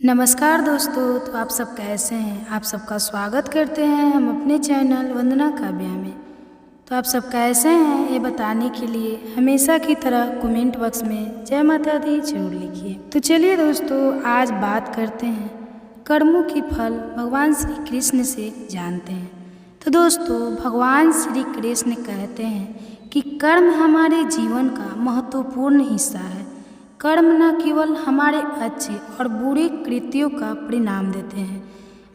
नमस्कार दोस्तों। तो आप सब कैसे हैं? आप सबका स्वागत करते हैं हम अपने चैनल वंदना काव्या में। तो आप सब कैसे हैं ये बताने के लिए हमेशा की तरह कमेंट बॉक्स में जय माता दी जरूर लिखिए। तो चलिए दोस्तों, आज बात करते हैं कर्मों की फल भगवान श्री कृष्ण से जानते हैं। तो दोस्तों, भगवान श्री कृष्ण कहते हैं कि कर्म हमारे जीवन का महत्वपूर्ण हिस्सा है। कर्म न केवल हमारे अच्छे और बुरे कृत्यों का परिणाम देते हैं,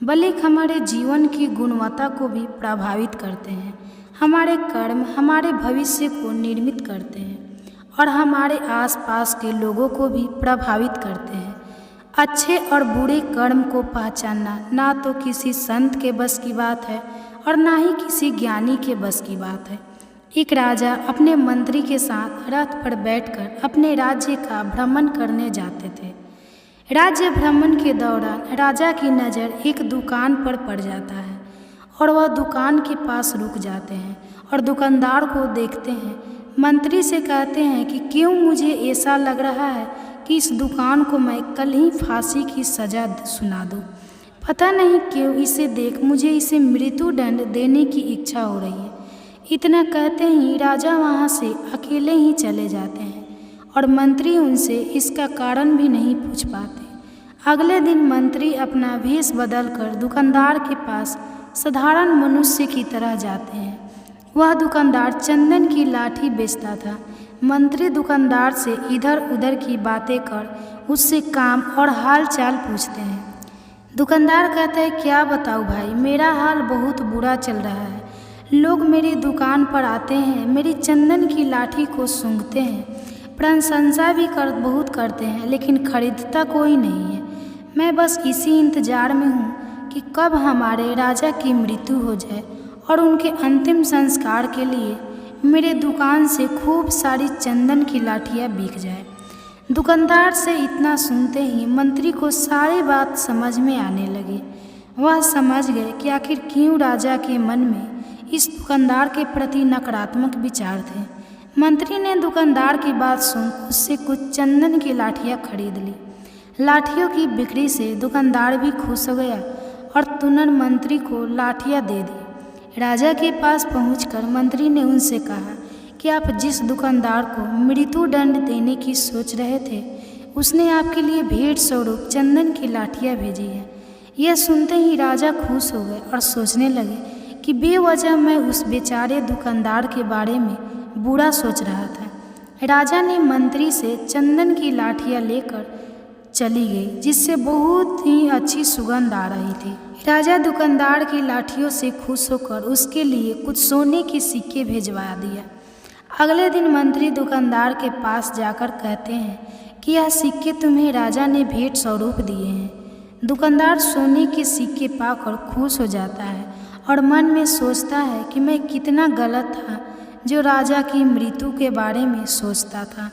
बल्कि हमारे जीवन की गुणवत्ता को भी प्रभावित करते हैं। हमारे कर्म हमारे भविष्य को निर्मित करते हैं और हमारे आसपास के लोगों को भी प्रभावित करते हैं। अच्छे और बुरे कर्म को पहचानना ना तो किसी संत के बस की बात है और ना ही किसी ज्ञानी के बस की बात है। एक राजा अपने मंत्री के साथ रथ पर बैठकर अपने राज्य का भ्रमण करने जाते थे। राज्य भ्रमण के दौरान राजा की नज़र एक दुकान पर पड़ जाता है और वह दुकान के पास रुक जाते हैं और दुकानदार को देखते हैं। मंत्री से कहते हैं कि क्यों मुझे ऐसा लग रहा है कि इस दुकान को मैं कल ही फांसी की सज़ा सुना दूँ। पता नहीं क्यों इसे देख मुझे इसे मृत्युदंड देने की इच्छा हो रही है। इतना कहते ही राजा वहाँ से अकेले ही चले जाते हैं और मंत्री उनसे इसका कारण भी नहीं पूछ पाते। अगले दिन मंत्री अपना वेश बदलकर दुकानदार के पास साधारण मनुष्य की तरह जाते हैं। वह दुकानदार चंदन की लाठी बेचता था। मंत्री दुकानदार से इधर उधर की बातें कर उससे काम और हाल चाल पूछते हैं। दुकानदार कहता है, क्या बताऊँ भाई, मेरा हाल बहुत बुरा चल रहा है। लोग मेरी दुकान पर आते हैं, मेरी चंदन की लाठी को सूंघते हैं, प्रशंसा भी बहुत करते हैं, लेकिन खरीदता कोई नहीं है। मैं बस इसी इंतजार में हूँ कि कब हमारे राजा की मृत्यु हो जाए और उनके अंतिम संस्कार के लिए मेरे दुकान से खूब सारी चंदन की लाठियाँ बिक जाए। दुकानदार से इतना सुनते ही मंत्री को सारी बात समझ में आने लगी। वह समझ गए कि आखिर क्यों राजा के मन में इस दुकानदार के प्रति नकारात्मक विचार थे। मंत्री ने दुकानदार की बात सुन उससे कुछ चंदन की लाठियाँ खरीद ली। लाठियों की बिक्री से दुकानदार भी खुश हो गया और तुरंत मंत्री को लाठियाँ दे दी। राजा के पास पहुंचकर मंत्री ने उनसे कहा कि आप जिस दुकानदार को मृत्युदंड देने की सोच रहे थे, उसने आपके लिए भेंट स्वरूप चंदन की लाठियाँ भेजी है। यह सुनते ही राजा खुश हो गए और सोचने लगे कि बेवजह मैं उस बेचारे दुकानदार के बारे में बुरा सोच रहा था। राजा ने मंत्री से चंदन की लाठियाँ लेकर चली गई, जिससे बहुत ही अच्छी सुगंध आ रही थी। राजा दुकानदार की लाठियों से खुश होकर उसके लिए कुछ सोने के सिक्के भिजवा दिया। अगले दिन मंत्री दुकानदार के पास जाकर कहते हैं कि यह सिक्के तुम्हें राजा ने भेंट स्वरूप दिए हैं। दुकानदार सोने के सिक्के पाकर खुश हो जाता है और मन में सोचता है कि मैं कितना गलत था जो राजा की मृत्यु के बारे में सोचता था।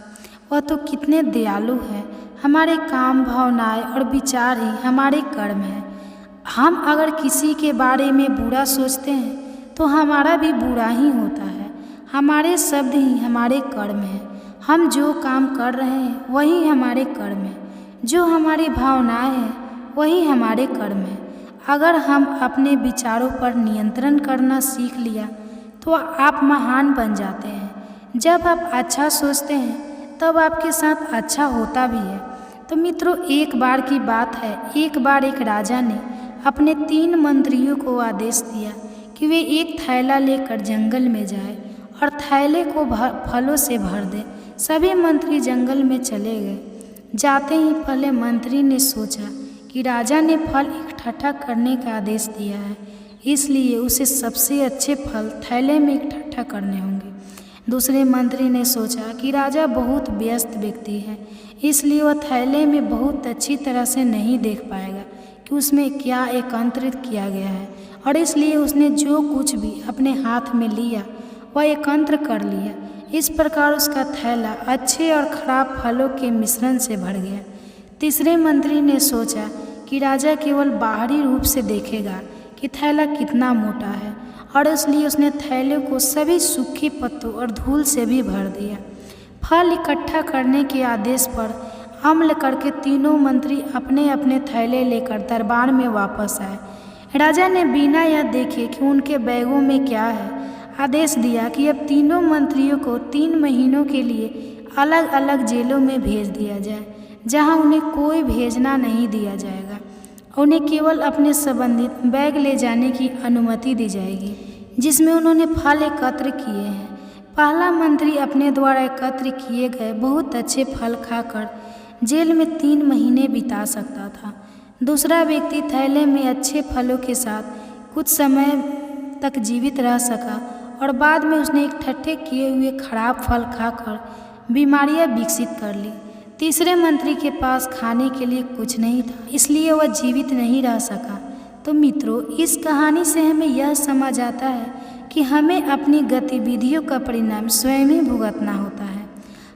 वह तो कितने दयालु है। हमारे काम, भावनाएं और विचार ही हमारे कर्म हैं। हम अगर किसी के बारे में बुरा सोचते हैं तो हमारा भी बुरा ही होता है। हमारे शब्द ही हमारे कर्म हैं। हम जो काम कर रहे हैं वही हमारे कर्म हैं। जो हमारी भावनाएं हैं वही हमारे कर्म हैं। अगर हम अपने विचारों पर नियंत्रण करना सीख लिया तो आप महान बन जाते हैं। जब आप अच्छा सोचते हैं तब आपके साथ अच्छा होता भी है। तो मित्रों, एक बार की बात है, एक बार एक राजा ने अपने 3 मंत्रियों को आदेश दिया कि वे एक थैला लेकर जंगल में जाए और थैले को फलों से भर दे। सभी मंत्री जंगल में चले गए। जाते ही पहले मंत्री ने सोचा कि राजा ने फल इकट्ठा करने का आदेश दिया है, इसलिए उसे सबसे अच्छे फल थैले में इकट्ठा करने होंगे। दूसरे मंत्री ने सोचा कि राजा बहुत व्यस्त व्यक्ति है, इसलिए वह थैले में बहुत अच्छी तरह से नहीं देख पाएगा कि उसमें क्या एकत्रित किया गया है, और इसलिए उसने जो कुछ भी अपने हाथ में लिया वह एकत्र कर लिया। इस प्रकार उसका थैला अच्छे और खराब फलों के मिश्रण से भर गया। तीसरे मंत्री ने सोचा कि राजा केवल बाहरी रूप से देखेगा कि थैला कितना मोटा है, और इसलिए उसने थैले को सभी सूखे पत्तों और धूल से भी भर दिया। फल इकट्ठा करने के आदेश पर अम्ल करके तीनों मंत्री अपने अपने थैले लेकर दरबार में वापस आए। राजा ने बिना यह देखे कि उनके बैगों में क्या है आदेश दिया कि अब तीनों मंत्रियों को 3 महीनों के लिए अलग अलग जेलों में भेज दिया जाए, जहां उन्हें कोई भेजना नहीं दिया जाएगा। उन्हें केवल अपने संबंधित बैग ले जाने की अनुमति दी जाएगी, जिसमें उन्होंने फल एकत्र किए हैं। पहला मंत्री अपने द्वारा एकत्र किए गए बहुत अच्छे फल खाकर जेल में 3 महीने बिता सकता था। दूसरा व्यक्ति थैले में अच्छे फलों के साथ कुछ समय तक जीवित रह सका और बाद में उसने इकट्ठे किए हुए खराब फल खाकर बीमारियां विकसित कर ली। तीसरे मंत्री के पास खाने के लिए कुछ नहीं था, इसलिए वह जीवित नहीं रह सका। तो मित्रों, इस कहानी से हमें यह समझ आता है कि हमें अपनी गतिविधियों का परिणाम स्वयं ही भुगतना होता है।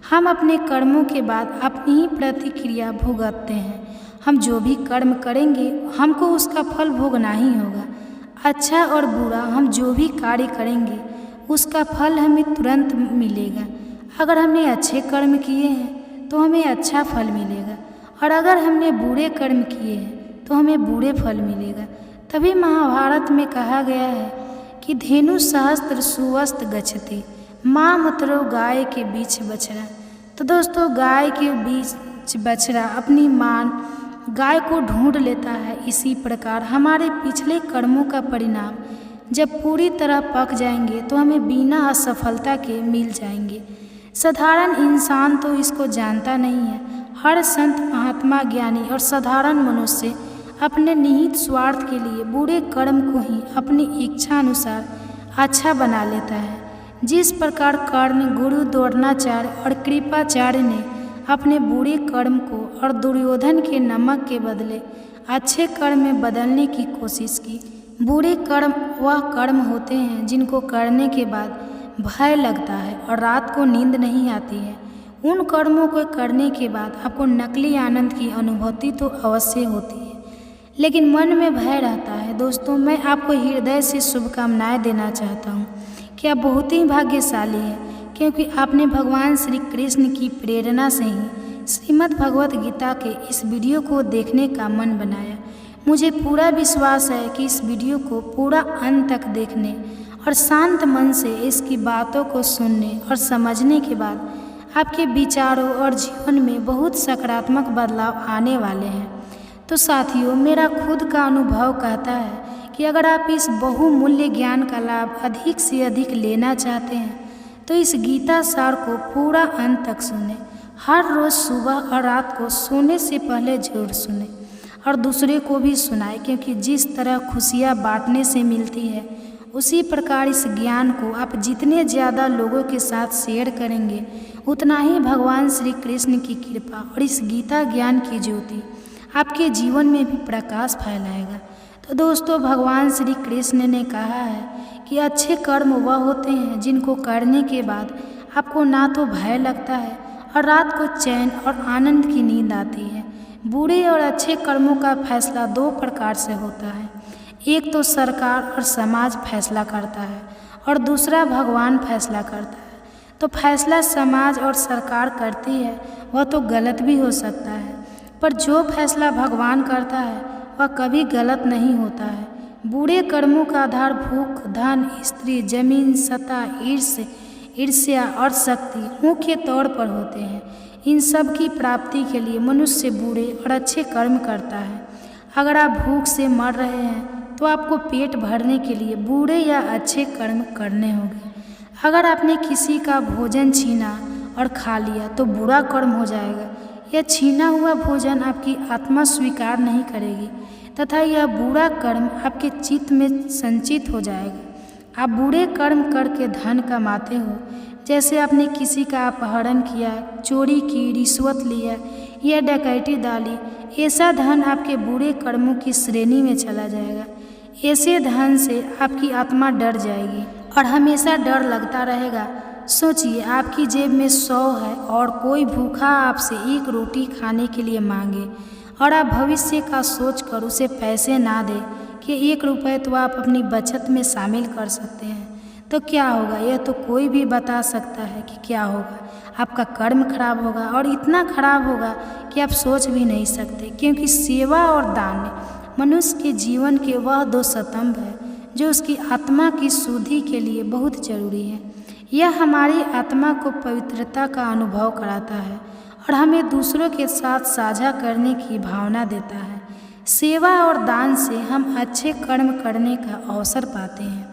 हम अपने कर्मों के बाद अपनी ही प्रतिक्रिया भुगतते हैं। हम जो भी कर्म करेंगे हमको उसका फल भोगना ही होगा। अच्छा और बुरा हम जो भी कार्य करेंगे उसका फल हमें तुरंत मिलेगा। अगर हमने अच्छे कर्म किए हैं तो हमें अच्छा फल मिलेगा, और अगर हमने बुरे कर्म किए हैं तो हमें बुरे फल मिलेगा। तभी महाभारत में कहा गया है कि धेनु सहस्त्र सुवस्त गच्छति, माँ मतलब गाय के बीच बछड़ा। तो दोस्तों, गाय के बीच बछड़ा अपनी माँ गाय को ढूंढ लेता है। इसी प्रकार हमारे पिछले कर्मों का परिणाम जब पूरी तरह पक जाएंगे तो हमें बिना असफलता के मिल जाएंगे। साधारण इंसान तो इसको जानता नहीं है। हर संत, महात्मा, ज्ञानी और साधारण मनुष्य अपने निहित स्वार्थ के लिए बुरे कर्म को ही अपनी इच्छा अनुसार अच्छा बना लेता है। जिस प्रकार कर्ण, गुरु द्रोणाचार्य और कृपाचार्य ने अपने बुरे कर्म को और दुर्योधन के नमक के बदले अच्छे कर्म में बदलने की कोशिश की। बुरे कर्म वह कर्म होते हैं जिनको करने के बाद भय लगता है और रात को नींद नहीं आती है। उन कर्मों को करने के बाद आपको नकली आनंद की अनुभूति तो अवश्य होती है, लेकिन मन में भय रहता है। दोस्तों, मैं आपको हृदय से शुभकामनाएं देना चाहता हूँ कि आप बहुत ही भाग्यशाली हैं, क्योंकि आपने भगवान श्री कृष्ण की प्रेरणा से ही श्रीमद् भगवत गीता के इस वीडियो को देखने का मन बनाया। मुझे पूरा विश्वास है कि इस वीडियो को पूरा अंत तक देखने और शांत मन से इसकी बातों को सुनने और समझने के बाद आपके विचारों और जीवन में बहुत सकारात्मक बदलाव आने वाले हैं। तो साथियों, मेरा खुद का अनुभव कहता है कि अगर आप इस बहुमूल्य ज्ञान का लाभ अधिक से अधिक लेना चाहते हैं तो इस गीता सार को पूरा अंत तक सुने। हर रोज़ सुबह और रात को सोने से पहले जरूर सुने और दूसरे को भी सुनाए, क्योंकि जिस तरह खुशियाँ बांटने से मिलती है उसी प्रकार इस ज्ञान को आप जितने ज़्यादा लोगों के साथ शेयर करेंगे उतना ही भगवान श्री कृष्ण की कृपा और इस गीता ज्ञान की ज्योति आपके जीवन में भी प्रकाश फैलाएगा। तो दोस्तों, भगवान श्री कृष्ण ने कहा है कि अच्छे कर्म वह होते हैं जिनको करने के बाद आपको ना तो भय लगता है और रात को चैन और आनंद की नींद आती है। बुरे और अच्छे कर्मों का फैसला 2 प्रकार से होता है। एक तो सरकार और समाज फैसला करता है और दूसरा भगवान फैसला करता है। तो फैसला समाज और सरकार करती है वह तो गलत भी हो सकता है, पर जो फैसला भगवान करता है वह कभी गलत नहीं होता है। बुरे कर्मों का आधार भूख, धन, स्त्री, जमीन, सत्ता, ईर्ष्या और शक्ति मुख्य तौर पर होते हैं। इन सब की प्राप्ति के लिए मनुष्य बुरे और अच्छे कर्म करता है। अगर आप भूख से मर रहे हैं तो आपको पेट भरने के लिए बुरे या अच्छे कर्म करने होंगे। अगर आपने किसी का भोजन छीना और खा लिया तो बुरा कर्म हो जाएगा। यह छीना हुआ भोजन आपकी आत्मा स्वीकार नहीं करेगी तथा यह बुरा कर्म आपके चित्त में संचित हो जाएगा। आप बुरे कर्म करके धन कमाते हो, जैसे आपने किसी का अपहरण किया, चोरी की, रिश्वत लिया या डकैती डाली, ऐसा धन आपके बुरे कर्मों की श्रेणी में चला जाएगा। ऐसे धन से आपकी आत्मा डर जाएगी और हमेशा डर लगता रहेगा। सोचिए, आपकी जेब में 100 है और कोई भूखा आपसे 1 रोटी खाने के लिए मांगे और आप भविष्य का सोच कर उसे पैसे ना दें कि 1 रुपये तो आप अपनी बचत में शामिल कर सकते हैं, तो क्या होगा यह तो कोई भी बता सकता है कि क्या होगा। आपका कर्म खराब होगा और इतना खराब होगा कि आप सोच भी नहीं सकते, क्योंकि सेवा और दान मनुष्य के जीवन के वह दो स्तंभ है जो उसकी आत्मा की शुद्धि के लिए बहुत जरूरी है। यह हमारी आत्मा को पवित्रता का अनुभव कराता है और हमें दूसरों के साथ साझा करने की भावना देता है। सेवा और दान से हम अच्छे कर्म करने का अवसर पाते हैं।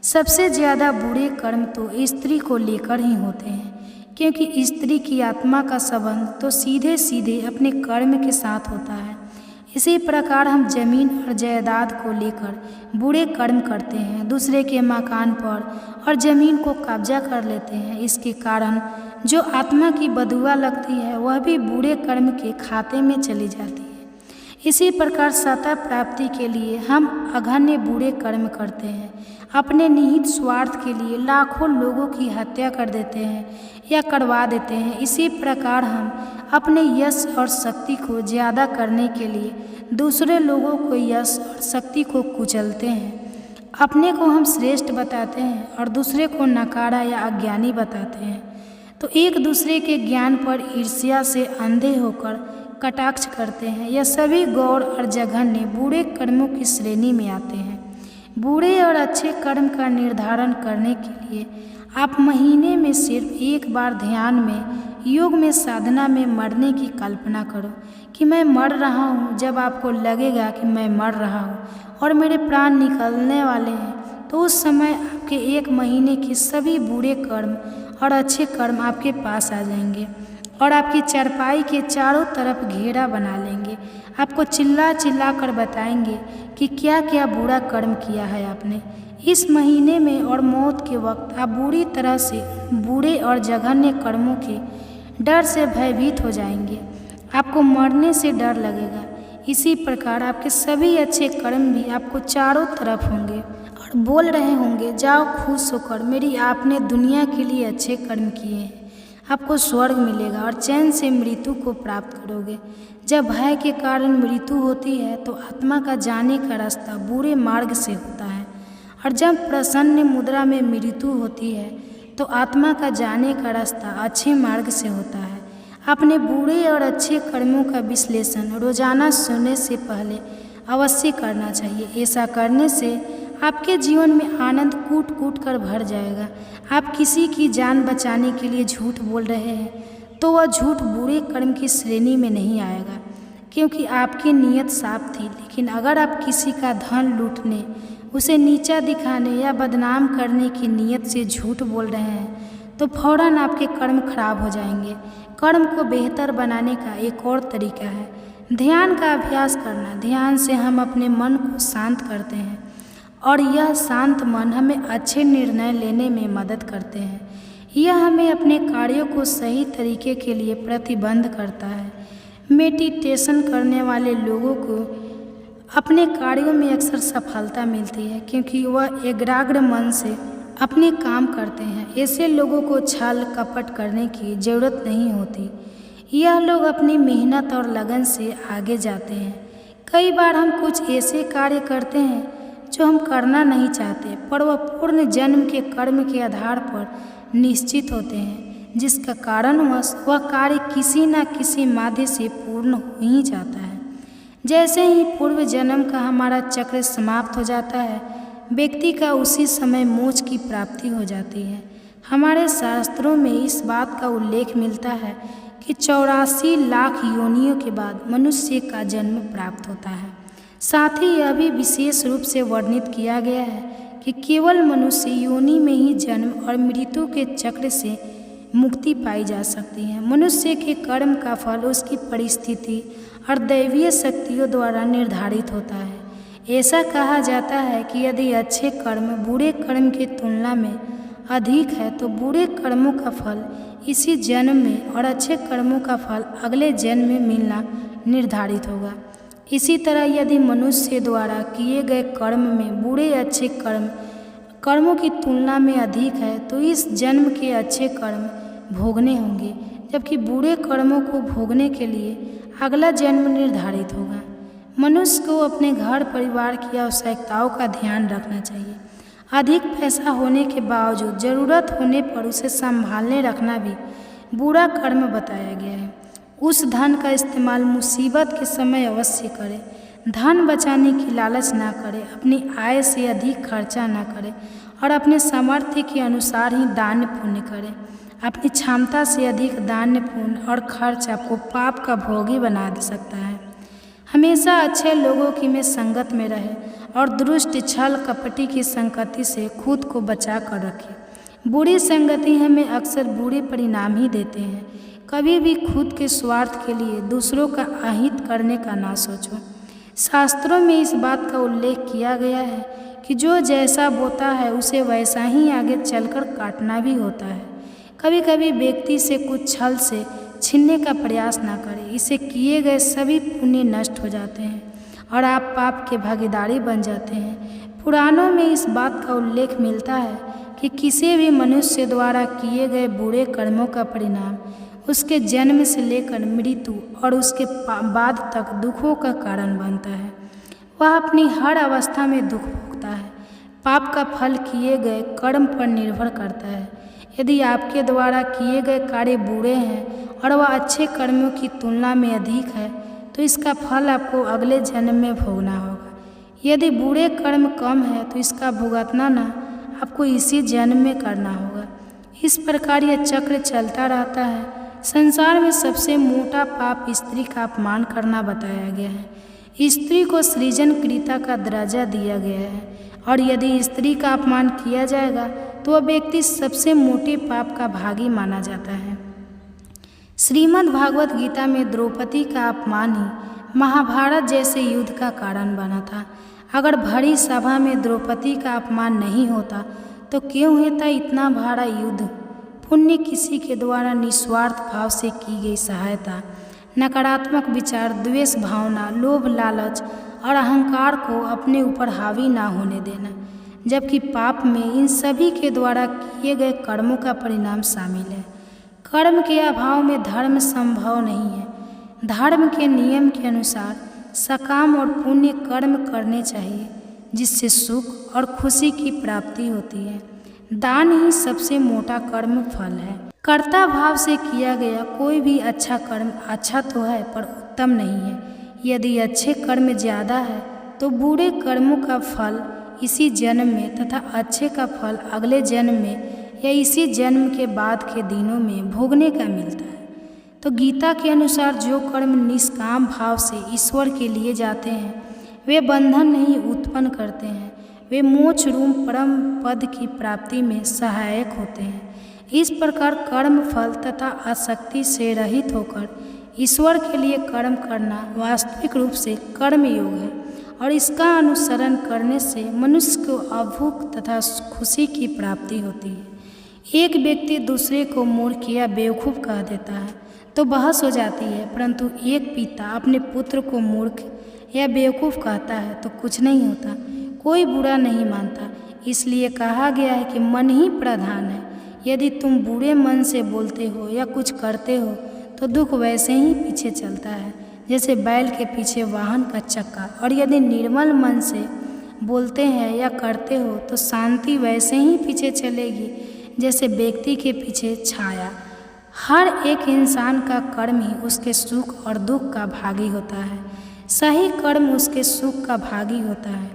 सबसे ज़्यादा बुरे कर्म तो स्त्री को लेकर ही होते हैं, क्योंकि स्त्री की आत्मा का संबंध तो सीधे सीधे अपने कर्म के साथ होता है। इसी प्रकार हम जमीन और जायदाद को लेकर बुरे कर्म करते हैं, दूसरे के मकान पर और ज़मीन को कब्जा कर लेते हैं। इसके कारण जो आत्मा की बदुआ लगती है वह भी बुरे कर्म के खाते में चली जाती है। इसी प्रकार सत्ता प्राप्ति के लिए हम अघन्य बुरे कर्म करते हैं, अपने निहित स्वार्थ के लिए लाखों लोगों की हत्या कर देते हैं या करवा देते हैं। इसी प्रकार हम अपने यश और शक्ति को ज़्यादा करने के लिए दूसरे लोगों को यश और शक्ति को कुचलते हैं। अपने को हम श्रेष्ठ बताते हैं और दूसरे को नकारा या अज्ञानी बताते हैं, तो एक दूसरे के ज्ञान पर ईर्ष्या से अंधे होकर कटाक्ष करते हैं। यह सभी गौर और जघन्य बुरे कर्मों की श्रेणी में आते हैं। बुरे और अच्छे कर्म का निर्धारण करने के लिए आप महीने में सिर्फ एक बार ध्यान में, योग में, साधना में मरने की कल्पना करो कि मैं मर रहा हूँ। जब आपको लगेगा कि मैं मर रहा हूँ और मेरे प्राण निकलने वाले हैं, तो उस समय आपके एक महीने के सभी बुरे कर्म और अच्छे कर्म आपके पास आ जाएंगे और आपकी चारपाई के चारों तरफ घेरा बना लेंगे। आपको चिल्ला चिल्ला कर बताएंगे कि क्या क्या बुरा कर्म किया है आपने इस महीने में, और मौत के वक्त आप बुरी तरह से बुरे और जघन्य कर्मों के डर से भयभीत हो जाएंगे। आपको मरने से डर लगेगा। इसी प्रकार आपके सभी अच्छे कर्म भी आपको चारों तरफ होंगे और बोल रहे होंगे, जाओ खुश होकर, मेरी आपने दुनिया के लिए अच्छे कर्म किए हैं। आपको स्वर्ग मिलेगा और चैन से मृत्यु को प्राप्त करोगे। जब भय के कारण मृत्यु होती है तो आत्मा का जाने का रास्ता बुरे मार्ग से होता है, और जब प्रसन्न मुद्रा में मृत्यु होती है तो आत्मा का जाने का रास्ता अच्छे मार्ग से होता है। अपने बुरे और अच्छे कर्मों का विश्लेषण रोजाना सोने से पहले अवश्य करना चाहिए। ऐसा करने से आपके जीवन में आनंद कूट कूट कर भर जाएगा। आप किसी की जान बचाने के लिए झूठ बोल रहे हैं तो वह झूठ बुरे कर्म की श्रेणी में नहीं आएगा, क्योंकि आपकी नीयत साफ थी। लेकिन अगर आप किसी का धन लूटने, उसे नीचा दिखाने या बदनाम करने की नीयत से झूठ बोल रहे हैं तो फौरन आपके कर्म खराब हो जाएंगे। कर्म को बेहतर बनाने का एक और तरीका है ध्यान का अभ्यास करना। ध्यान से हम अपने मन को शांत करते हैं और यह शांत मन हमें अच्छे निर्णय लेने में मदद करते हैं। यह हमें अपने कार्यों को सही तरीके के लिए प्रतिबंध करता है। मेडिटेशन करने वाले लोगों को अपने कार्यों में अक्सर सफलता मिलती है, क्योंकि वह एकाग्र मन से अपने काम करते हैं। ऐसे लोगों को छल कपट करने की ज़रूरत नहीं होती। यह लोग अपनी मेहनत और लगन से आगे जाते हैं। कई बार हम कुछ ऐसे कार्य करते हैं जो हम करना नहीं चाहते, पर वह पूर्ण जन्म के कर्म के आधार पर निश्चित होते हैं, जिसका कारणवश वह कार्य किसी न किसी माध्यम से पूर्ण हो ही जाता है। जैसे ही पूर्व जन्म का हमारा चक्र समाप्त हो जाता है, व्यक्ति का उसी समय मोक्ष की प्राप्ति हो जाती है। हमारे शास्त्रों में इस बात का उल्लेख मिलता है कि 84 लाख योनियों के बाद मनुष्य का जन्म प्राप्त होता है। साथ ही यह भी विशेष रूप से वर्णित किया गया है कि केवल मनुष्य योनि में ही जन्म और मृत्यु के चक्र से मुक्ति पाई जा सकती है। मनुष्य के कर्म का फल उसकी परिस्थिति और दैवीय शक्तियों द्वारा निर्धारित होता है। ऐसा कहा जाता है कि यदि अच्छे कर्म बुरे कर्म की तुलना में अधिक है तो बुरे कर्मों का फल इसी जन्म में और अच्छे कर्मों का फल अगले जन्म में मिलना निर्धारित होगा। इसी तरह यदि मनुष्य द्वारा किए गए कर्म में बुरे अच्छे कर्मों की तुलना में अधिक है तो इस जन्म के अच्छे कर्म भोगने होंगे, जबकि बुरे कर्मों को भोगने के लिए अगला जन्म निर्धारित होगा। मनुष्य को अपने घर परिवार की आवश्यकताओं का ध्यान रखना चाहिए। अधिक पैसा होने के बावजूद ज़रूरत होने पर उसे संभालने रखना भी बुरा कर्म बताया गया है। उस धन का इस्तेमाल मुसीबत के समय अवश्य करें। धन बचाने की लालच ना करें, अपनी आय से अधिक खर्चा ना करें और अपने सामर्थ्य के अनुसार ही दान पुण्य करें। अपनी क्षमता से अधिक दान पुण्य और खर्च आपको पाप का भोगी बना दे सकता है। हमेशा अच्छे लोगों की में संगत में रहे और दुष्ट छल कपटी की संगति से खुद को बचा कर रखें। बुरी संगति हमें अक्सर बुरे परिणाम ही देते हैं। कभी भी खुद के स्वार्थ के लिए दूसरों का अहित करने का ना सोचो। शास्त्रों में इस बात का उल्लेख किया गया है कि जो जैसा बोता है उसे वैसा ही आगे चलकर काटना भी होता है। कभी कभी व्यक्ति से कुछ छल से छीनने का प्रयास ना करें, इससे किए गए सभी पुण्य नष्ट हो जाते हैं और आप पाप के भागीदारी बन जाते हैं। पुराणों में इस बात का उल्लेख मिलता है कि किसी भी मनुष्य द्वारा किए गए बुरे कर्मों का परिणाम उसके जन्म से लेकर मृत्यु और उसके बाद तक दुखों का कारण बनता है। वह अपनी हर अवस्था में दुख भोगता है। पाप का फल किए गए कर्म पर निर्भर करता है। यदि आपके द्वारा किए गए कार्य बुरे हैं और वह अच्छे कर्मों की तुलना में अधिक है तो इसका फल आपको अगले जन्म में भोगना होगा। यदि बुरे कर्म कम है तो इसका भुगतना ना आपको इसी जन्म में करना होगा। इस प्रकार यह चक्र चलता रहता है। संसार में सबसे मोटा पाप स्त्री का अपमान करना बताया गया है। स्त्री को सृजनकर्ता का दर्जा दिया गया है और यदि स्त्री का अपमान किया जाएगा तो वह व्यक्ति सबसे मोटे पाप का भागी माना जाता है। श्रीमद् भागवत गीता में द्रौपदी का अपमान ही महाभारत जैसे युद्ध का कारण बना था। अगर भरी सभा में द्रौपदी का अपमान नहीं होता तो क्यों होता इतना बड़ा युद्ध। पुण्य किसी के द्वारा निस्वार्थ भाव से की गई सहायता, नकारात्मक विचार, द्वेष भावना, लोभ, लालच और अहंकार को अपने ऊपर हावी ना होने देना, जबकि पाप में इन सभी के द्वारा किए गए कर्मों का परिणाम शामिल है। कर्म के अभाव में धर्म संभव नहीं है। धर्म के नियम के अनुसार सकाम और पुण्य कर्म करने चाहिए जिससे सुख और खुशी की प्राप्ति होती है। दान ही सबसे मोटा कर्म फल है। कर्ता भाव से किया गया कोई भी अच्छा कर्म अच्छा तो है पर उत्तम नहीं है। यदि अच्छे कर्म ज़्यादा है तो बुरे कर्मों का फल इसी जन्म में तथा अच्छे का फल अगले जन्म में या इसी जन्म के बाद के दिनों में भोगने का मिलता है। तो गीता के अनुसार जो कर्म निष्काम भाव से ईश्वर के लिए जाते हैं वे बंधन नहीं उत्पन्न करते हैं। वे मोक्ष रूप परम पद की प्राप्ति में सहायक होते हैं। इस प्रकार कर्म फल तथा आसक्ति से रहित होकर ईश्वर के लिए कर्म करना वास्तविक रूप से कर्म योग है और इसका अनुसरण करने से मनुष्य को अभूख तथा खुशी की प्राप्ति होती है। एक व्यक्ति दूसरे को मूर्ख या बेवकूफ़ कह देता है तो बहस हो जाती है, परंतु एक पिता अपने पुत्र को मूर्ख या बेवकूफ़ कहता है तो कुछ नहीं होता, कोई बुरा नहीं मानता। इसलिए कहा गया है कि मन ही प्रधान है। यदि तुम बुरे मन से बोलते हो या कुछ करते हो तो दुख वैसे ही पीछे चलता है जैसे बैल के पीछे वाहन का चक्का, और यदि निर्मल मन से बोलते हैं या करते हो तो शांति वैसे ही पीछे चलेगी जैसे व्यक्ति के पीछे छाया। हर एक इंसान का कर्म ही उसके सुख और दुख का भागी होता है। सही कर्म उसके सुख का भागी होता है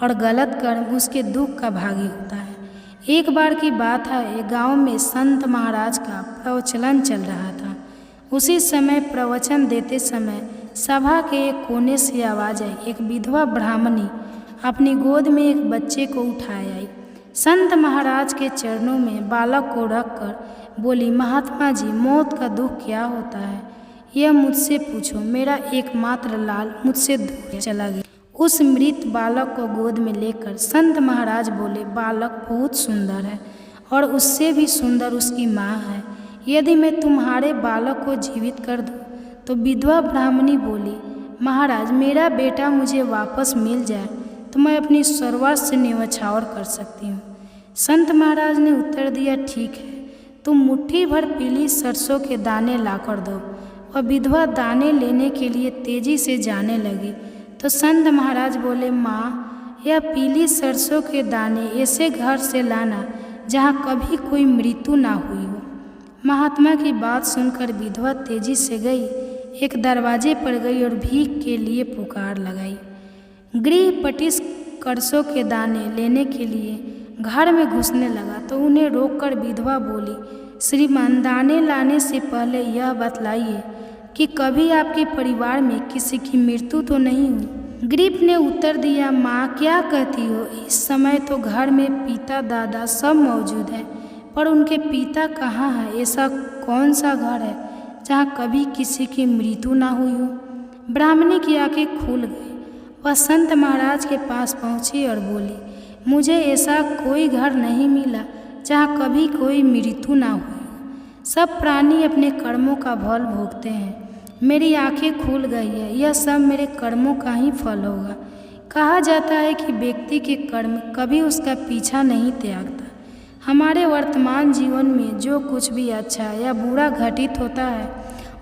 और गलत कर्म उसके दुख का भागी होता है। एक बार की बात है, एक गांव में संत महाराज का प्रवचन चल रहा था। उसी समय प्रवचन देते समय सभा के एक कोने से आवाज़ आई। एक विधवा ब्राह्मणी अपनी गोद में एक बच्चे को उठाए आई। संत महाराज के चरणों में बालक को रखकर बोली, महात्मा जी, मौत का दुख क्या होता है यह मुझसे पूछो। मेरा एकमात्र लाल मुझसे दूर चला गया। उस मृत बालक को गोद में लेकर संत महाराज बोले, बालक बहुत सुंदर है और उससे भी सुंदर उसकी माँ है। यदि मैं तुम्हारे बालक को जीवित कर दूँ तो विधवा ब्राह्मणी बोली, महाराज, मेरा बेटा मुझे वापस मिल जाए तो मैं अपनी सर्वस्व से न्यौछावर कर सकती हूँ। संत महाराज ने उत्तर दिया, ठीक है, तुम मुट्ठी भर पीली सरसों के दाने लाकर दो। वह विधवा दाने लेने के लिए तेजी से जाने लगी तो संत महाराज बोले, माँ, या पीली सरसों के दाने ऐसे घर से लाना जहाँ कभी कोई मृत्यु ना हुई हो। महात्मा की बात सुनकर विधवा तेजी से गई, एक दरवाजे पर गई और भीख के लिए पुकार लगाई। गृह पटिस करसों के दाने लेने के लिए घर में घुसने लगा तो उन्हें रोककर विधवा बोली, श्रीमान, दाने लाने से पहले यह बतलाइए कि कभी आपके परिवार में किसी की मृत्यु तो नहीं हुई? गरीब ने उत्तर दिया, माँ क्या कहती हो, इस समय तो घर में पिता दादा सब मौजूद हैं, पर उनके पिता कहाँ हैं? ऐसा कौन सा घर है जहाँ कभी किसी की मृत्यु ना हुई हो? ब्राह्मणी की आंखें खुल गई। वह संत महाराज के पास पहुँची और बोली, मुझे ऐसा कोई घर नहीं मिला जहाँ कभी कोई मृत्यु ना हुई हो। सब प्राणी अपने कर्मों का फल भोगते हैं। मेरी आंखें खुल गई है, यह सब मेरे कर्मों का ही फल होगा। कहा जाता है कि व्यक्ति के कर्म कभी उसका पीछा नहीं त्यागता। हमारे वर्तमान जीवन में जो कुछ भी अच्छा या बुरा घटित होता है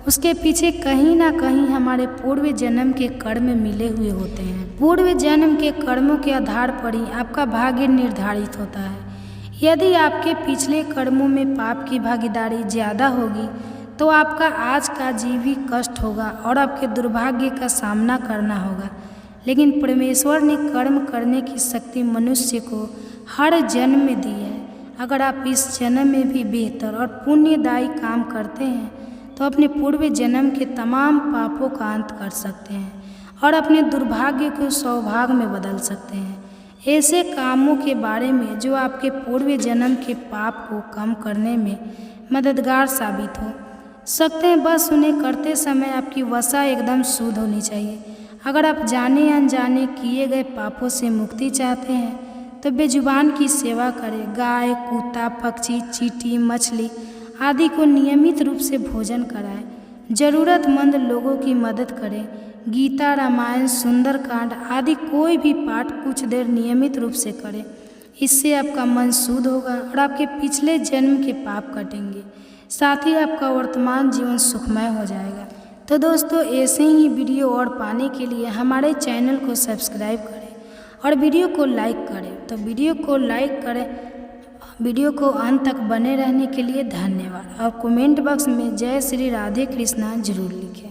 उसके पीछे कहीं ना कहीं हमारे पूर्व जन्म के कर्म मिले हुए होते हैं। पूर्व जन्म के कर्मों के आधार पर ही आपका भाग्य निर्धारित होता है। यदि आपके पिछले कर्मों में पाप की भागीदारी ज़्यादा होगी तो आपका आज का जीवन कष्ट होगा और आपके दुर्भाग्य का सामना करना होगा। लेकिन परमेश्वर ने कर्म करने की शक्ति मनुष्य को हर जन्म में दी है। अगर आप इस जन्म में भी बेहतर और पुण्यदायी काम करते हैं तो अपने पूर्व जन्म के तमाम पापों का अंत कर सकते हैं और अपने दुर्भाग्य को सौभाग्य में बदल सकते हैं। ऐसे कामों के बारे में जो आपके पूर्व जन्म के पाप को कम करने में मददगार साबित हो सकते हैं, बस उन्हें करते समय आपकी वसा एकदम शुद्ध होनी चाहिए। अगर आप जाने अनजाने किए गए पापों से मुक्ति चाहते हैं तो बेजुबान की सेवा करें। गाय, कुत्ता, पक्षी, चींटी, मछली आदि को नियमित रूप से भोजन कराएं। ज़रूरतमंद लोगों की मदद करें। गीता, रामायण, सुंदरकांड आदि कोई भी पाठ कुछ देर नियमित रूप से करें। इससे आपका मन शुद्ध होगा और आपके पिछले जन्म के पाप कटेंगे, साथ ही आपका वर्तमान जीवन सुखमय हो जाएगा। तो दोस्तों, ऐसे ही वीडियो और पाने के लिए हमारे चैनल को सब्सक्राइब करें और वीडियो को लाइक करें। तो वीडियो को लाइक करें, वीडियो को अंत तक बने रहने के लिए धन्यवाद और कमेंट बॉक्स में जय श्री राधे कृष्णा जरूर लिखें।